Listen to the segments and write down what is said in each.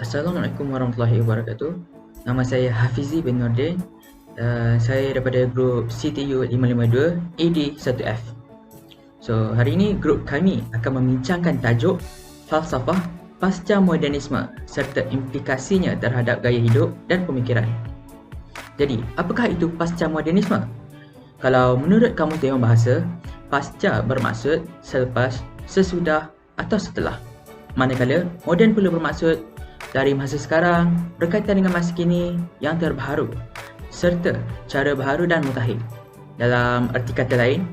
Assalamualaikum warahmatullahi wabarakatuh. Nama saya Hafizi bin Nordin. Saya daripada grup CTU 552 AD1F. So, hari ini grup kami akan membincangkan tajuk falsafah pasca modernisme serta implikasinya terhadap gaya hidup dan pemikiran. Jadi, apakah itu pasca modernisme? Kalau menurut Kamus Dewan Bahasa, pasca bermaksud selepas, sesudah atau setelah. Manakala moden pula bermaksud dari masa sekarang, berkaitan dengan masa kini yang terbaru serta cara baharu dan mutakhir. Dalam erti kata lain,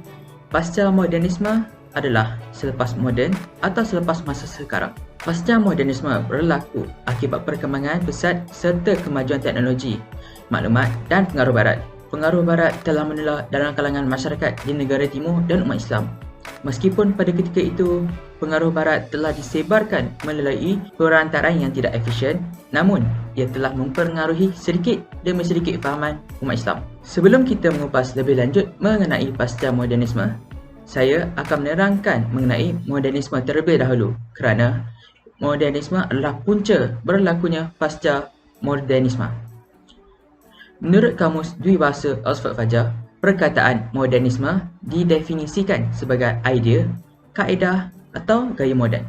pasca modernisme adalah selepas moden atau selepas masa sekarang. Pasca modernisme berlaku akibat perkembangan pesat serta kemajuan teknologi, maklumat dan pengaruh barat. Pengaruh barat telah menular dalam kalangan masyarakat di negara timur dan umat Islam. Meskipun pada ketika itu, pengaruh barat telah disebarkan melalui perantaraan yang tidak efisien, namun ia telah mempengaruhi sedikit demi sedikit fahaman umat Islam. Sebelum kita mengupas lebih lanjut mengenai pasca modernisme, saya akan menerangkan mengenai modernisme terlebih dahulu kerana modernisme adalah punca berlakunya pasca modernisme. Menurut Kamus Dwi Bahasa Oxford Fajar, perkataan modernisme didefinisikan sebagai idea, kaedah atau gaya moden.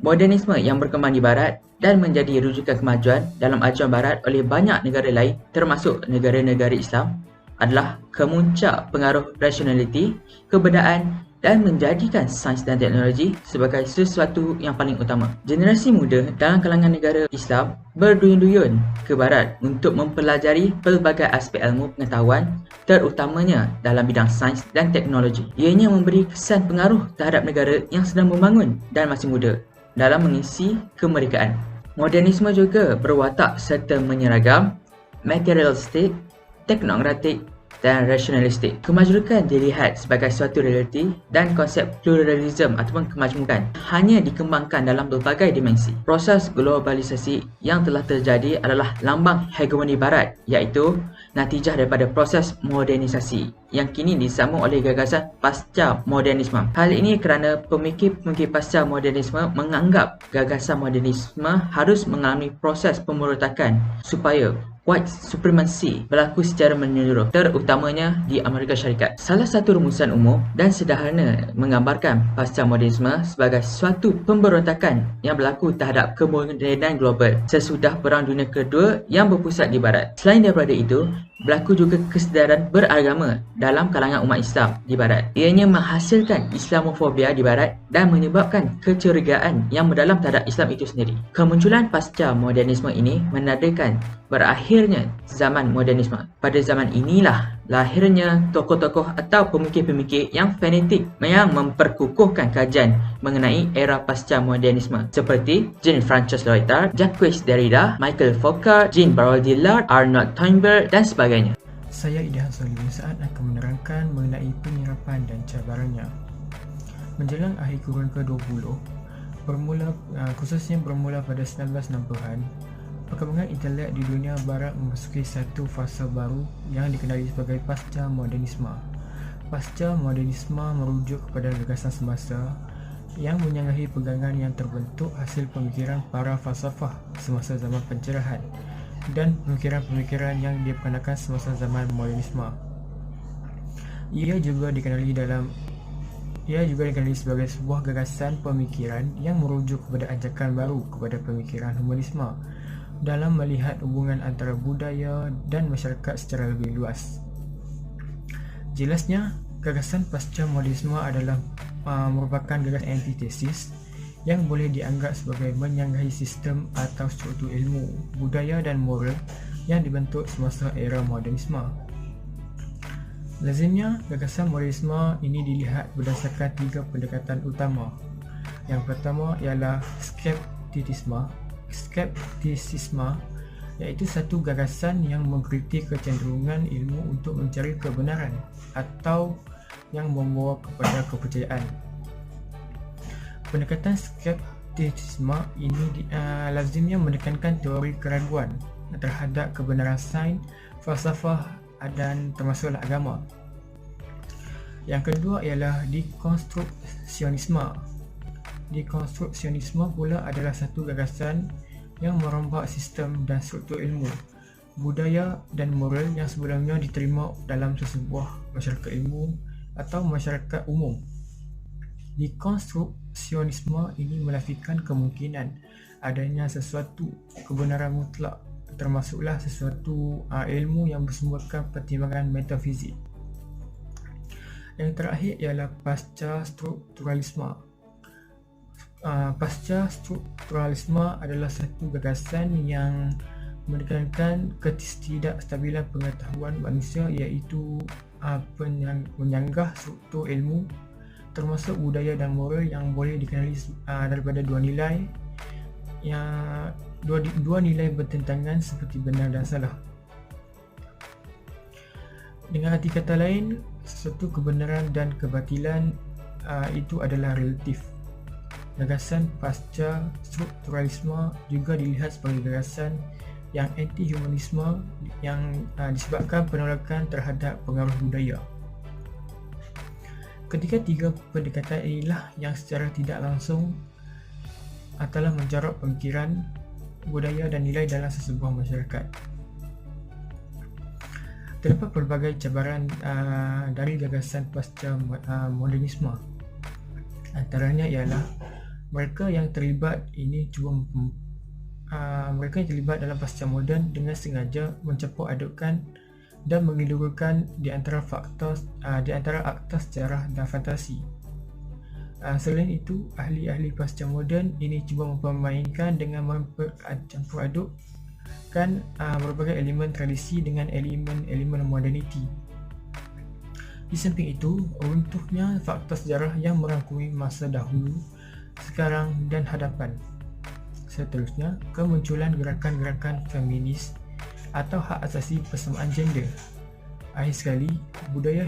Modernisme yang berkembang di barat dan menjadi rujukan kemajuan dalam ajuan barat oleh banyak negara lain termasuk negara-negara Islam adalah kemuncak pengaruh rasionaliti, kebedaan dan menjadikan sains dan teknologi sebagai sesuatu yang paling utama. Generasi muda dalam kalangan negara Islam berduyun-duyun ke barat untuk mempelajari pelbagai aspek ilmu pengetahuan, terutamanya dalam bidang sains dan teknologi. Ianya memberi kesan pengaruh terhadap negara yang sedang membangun dan masih muda dalam mengisi kemerdekaan. Modernisme juga berwatak serta menyeragam, materialistik, teknokratik dan rasionalistik. Kemajmukan dilihat sebagai suatu realiti dan konsep pluralisme ataupun kemajmukan hanya dikembangkan dalam berbagai dimensi. Proses globalisasi yang telah terjadi adalah lambang hegemoni barat, iaitu natijah daripada proses modernisasi yang kini disambung oleh gagasan pasca modernisme. Hal ini kerana pemikir-pemikir pasca modernisme menganggap gagasan modernisme harus mengalami proses pemberontakan supaya white supremacy berlaku secara menyeluruh, terutamanya di Amerika Syarikat. Salah satu rumusan umum dan sederhana menggambarkan pasca modernisme sebagai suatu pemberontakan yang berlaku terhadap kemodenan global sesudah Perang Dunia Kedua yang berpusat di Barat. Selain daripada itu, berlaku juga kesedaran beragama dalam kalangan umat Islam di Barat. Ianya menghasilkan Islamofobia di Barat dan menyebabkan kecurigaan yang mendalam terhadap Islam itu sendiri. Kemunculan pasca modernisme ini menandakan berakhirnya zaman modernisme. Pada zaman inilah lahirnya tokoh-tokoh atau pemikir-pemikir yang fanatik yang memperkukuhkan kajian mengenai era pasca modernisme seperti Jean-Francois Lyotard, Jacques Derrida, Michael Foucault, Jean Baudrillard, Arnold Toynbee dan sebagainya. Saya Idahan Solihin Saad akan menerangkan mengenai penyerapan dan cabarannya. Menjelang akhir kurun ke-20, khususnya bermula pada 1960-an, perkembangan intelek di dunia barat memasuki satu fasa baru yang dikenali sebagai pasca modernisme. Pasca modernisme merujuk kepada gagasan semasa yang menyanggahi pegangan yang terbentuk hasil pemikiran para falsafah semasa zaman pencerahan dan pemikiran-pemikiran yang diperkenalkan semasa zaman modernisme. Ia juga dikenali sebagai sebuah gagasan pemikiran yang merujuk kepada ajakan baru kepada pemikiran humanisme dalam melihat hubungan antara budaya dan masyarakat secara lebih luas. Jelasnya, gagasan pasca modernisme adalah merupakan gagasan antitesis yang boleh dianggap sebagai menyanggahi sistem atau struktur ilmu, budaya dan moral yang dibentuk semasa era modernisme. Lazimnya, gagasan modernisme ini dilihat berdasarkan tiga pendekatan utama. Yang pertama ialah skeptisisme, iaitu satu gagasan yang mengkritik kecenderungan ilmu untuk mencari kebenaran atau yang membawa kepada kepercayaan. Pendekatan skeptisisme ini lazimnya menekankan teori keraguan terhadap kebenaran sains, falsafah dan termasuklah agama. Yang kedua ialah dekonstruksionisme. Dekonstruksionisme pula adalah satu gagasan yang merombak sistem dan struktur ilmu, budaya dan moral yang sebelumnya diterima dalam sesebuah masyarakat ilmu atau masyarakat umum. Dekonstruksionisme ini menafikan kemungkinan adanya sesuatu kebenaran mutlak, termasuklah sesuatu ilmu yang bersumberkan pertimbangan metafizik. Yang terakhir ialah pasca strukturalisme. Pasca strukturalisme adalah satu gagasan yang menekankan ketidakstabilan pengetahuan manusia, iaitu menyanggah struktur ilmu termasuk budaya dan moral yang boleh dikenali daripada dua nilai bertentangan seperti benar dan salah. Dengan arti kata lain, sesuatu kebenaran dan kebatilan itu adalah relatif. Gagasan pasca strukturalisme juga dilihat sebagai gagasan yang anti-humanisme yang disebabkan penolakan terhadap pengaruh budaya. Ketiga pendekatan inilah yang secara tidak langsung telah menjarah pemikiran, budaya dan nilai dalam sesebuah masyarakat. Terdapat pelbagai cabaran dari gagasan pasca modernisme. Antaranya ialah mereka yang terlibat dalam pasca moden dengan sengaja mencampur adukkan dan menggelurkan di antara akta sejarah dan fantasi. Selain itu, ahli-ahli pasca moden ini cuba mempermainkan dengan mencampur adukkan berbagai elemen tradisi dengan elemen moderniti. Di samping itu, runtuhnya fakta sejarah yang merangkumi masa dahulu, sekarang dan hadapan. Seterusnya, kemunculan gerakan-gerakan feminis atau hak asasi persamaan gender. Akhir sekali, budaya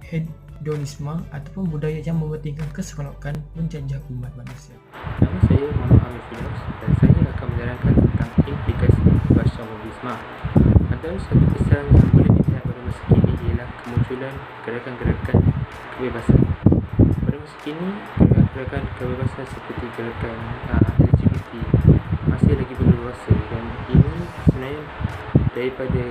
hedonisme ataupun budaya yang mementingkan keseronokan menjajah umat manusia. Nama saya Muhammad Amir Firdaus dan saya akan menerangkan tentang implikasi pasca modernisme. Antara satu kesan yang boleh dilihat pada masa kini ialah kemunculan gerakan-gerakan kebebasan. Pada masa kini, gerakan kebebasan seperti gerakan LGBT masih lagi berleluasa, dan ini sebenarnya daripada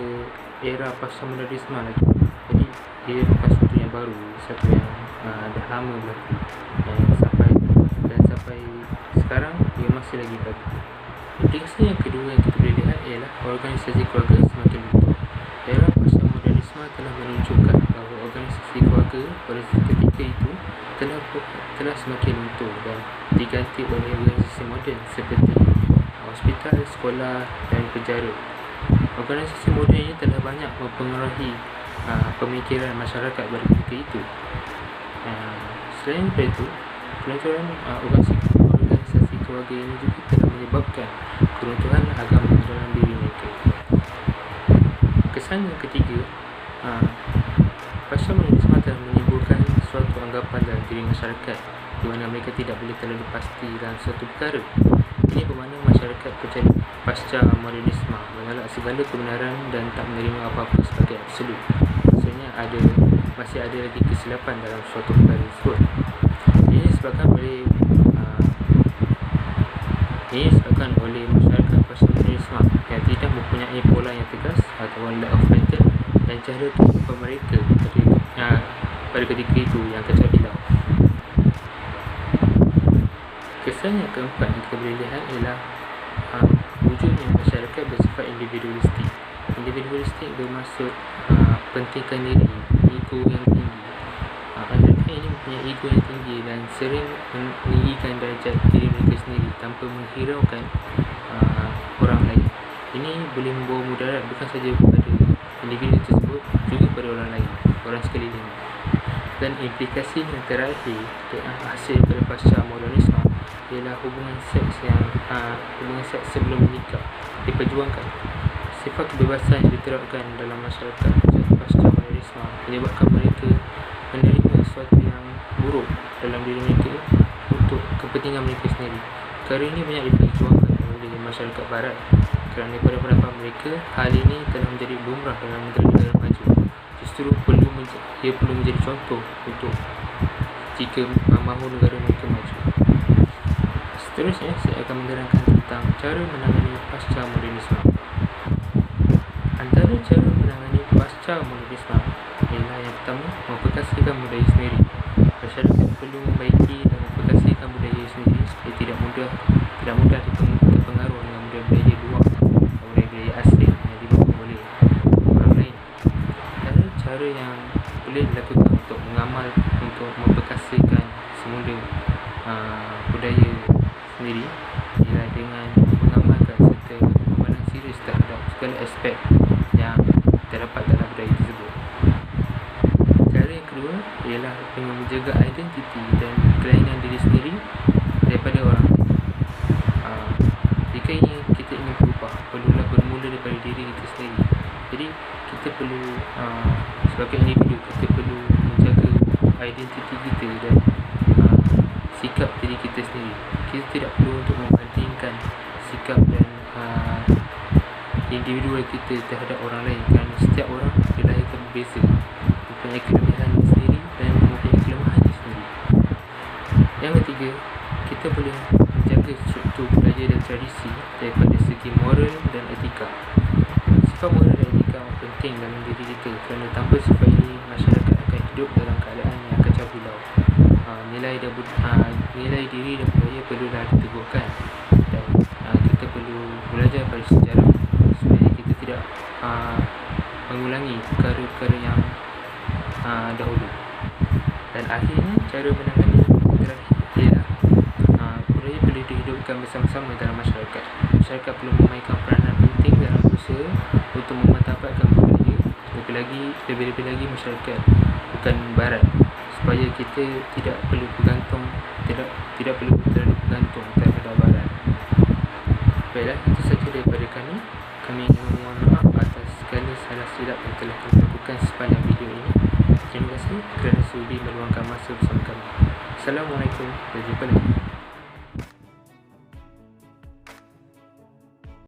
era pasca modernisme lagi. Jadi dia bukan sesuatu yang baru, sesuatu yang dah lama berlaku, sampai sekarang dia masih lagi baru. Implikasi yang kedua yang kita boleh lihat ialah organisasi keluarga semakin luntur. Era pasca modernisme telah menunjukkan bahawa organisasi keluarga pada ketika itu telah semakin luntur dan diganti oleh organisasi moden seperti hospital, sekolah dan penjara. Organisasi moden ini telah banyak mempengaruhi pemikiran masyarakat pada ketika itu. Selain daripada itu, peluncuran organisasi keluarga ini juga telah menyebabkan keruntuhan agama dalam diri mereka. Kesan yang ketiga, pasca modernisme telah menimbulkan suatu anggapan dalam diri masyarakat di mana mereka tidak boleh terlalu pasti dalam suatu perkara. Ini bermakna masyarakat percaya pasca modernisme menolak segala kebenaran dan tak menerima apa-apa sebagai absolut. Maksudnya masih ada lagi kesilapan dalam suatu perkara tersebut. Ini disebabkan oleh masyarakat pasca modernisme yang tidak mempunyai pola yang tegas atau lack of pattern dan cara kehidupan mereka pada ketika itu yang kacau bilau. Kesan yang keempat yang kita boleh lihat ialah wujudnya masyarakat bersifat individualistik. Individualistik bermaksud pentingkan diri, ego yang tinggi. Masyarakat ini mempunyai ego yang tinggi dan sering meninggikan darjat diri mereka sendiri tanpa menghiraukan orang lain. Ini boleh membawa mudarat bukan sahaja kepada individu tersebut, juga pada orang lain, orang sekeliling. Dan implikasi yang terakhir hasil daripada pasca modernisme ialah hubungan seks sebelum menikah diperjuangkan. Sifat kebebasan yang diterapkan dalam masyarakat pasca modernisme menyebabkan mereka menerima sesuatu yang buruk dalam diri mereka untuk kepentingan mereka sendiri. Perkara ini banyak diperjuangkan oleh masyarakat barat kerana pada pendapat mereka hal ini telah menjadi lumrah dalam negara-negara maju. Justru ia perlu menjadi contoh untuk jika mahu negara mereka maju. Seterusnya saya akan menerangkan tentang cara menangani pasca modernisme. Antara cara menangani pasca modernisme ialah yang pertama, memperkasihkan budaya sendiri. Masyarakat perlu membaiki dan memperkasihkan budaya sendiri supaya tidak mudah terpengaruh dengan budaya luar atau budaya asing yang dibawa oleh orang lain. Antara cara yang boleh dilakukan untuk memperkasihkan semula budaya sendiri ialah dengan mengamalkan serta memandang serius terhadap segala aspek yang terdapat dalam budaya tersebut. Cara yang kedua ialah dengan menjaga identiti dan kelainan diri sendiri daripada orang lain. Jika kita ingin berubah, perlulah bermula daripada diri kita sendiri. Jadi kita perlu sebagai individu, kita perlu menjaga identiti kita dan sikap diri kita sendiri. Kita tidak perlu untuk membandingkan sikap dan individu kita terhadap orang lain, kerana setiap orang dilahirkan berbeza, mempunyai kelebihan sendiri dan mempunyai kelemahan sendiri. Yang ketiga, kita boleh menjaga struktur budaya dan tradisi daripada segi moral dan etika. Sifat moral dan etika penting dalam diri kita, kerana tanpa sifat ini masyarakat akan hidup dalam keadaan yang kacau balau. Nilai diri dan budaya perlulah diteguhkan, dan kita perlu belajar pada sejarah supaya kita tidak mengulangi perkara-perkara yang dahulu. Dan akhirnya, cara menangani terakhir ialah budaya perlu dihidupkan bersama-sama dalam masyarakat. Masyarakat perlu memainkan peranan penting dalam usaha untuk memanfaatkan budaya, lebih-lebih lagi masyarakat bukan barat, supaya kita tidak perlu terlalu bergantung terhadap barat. Baiklah, itu saja daripada kami. Kami ingin memohon maaf atas segala salah silap yang telah kami lakukan sepanjang video ini. Terima kasih kerana sudi meluangkan masa bersama kami. Assalamualaikum, sampai jumpa lagi.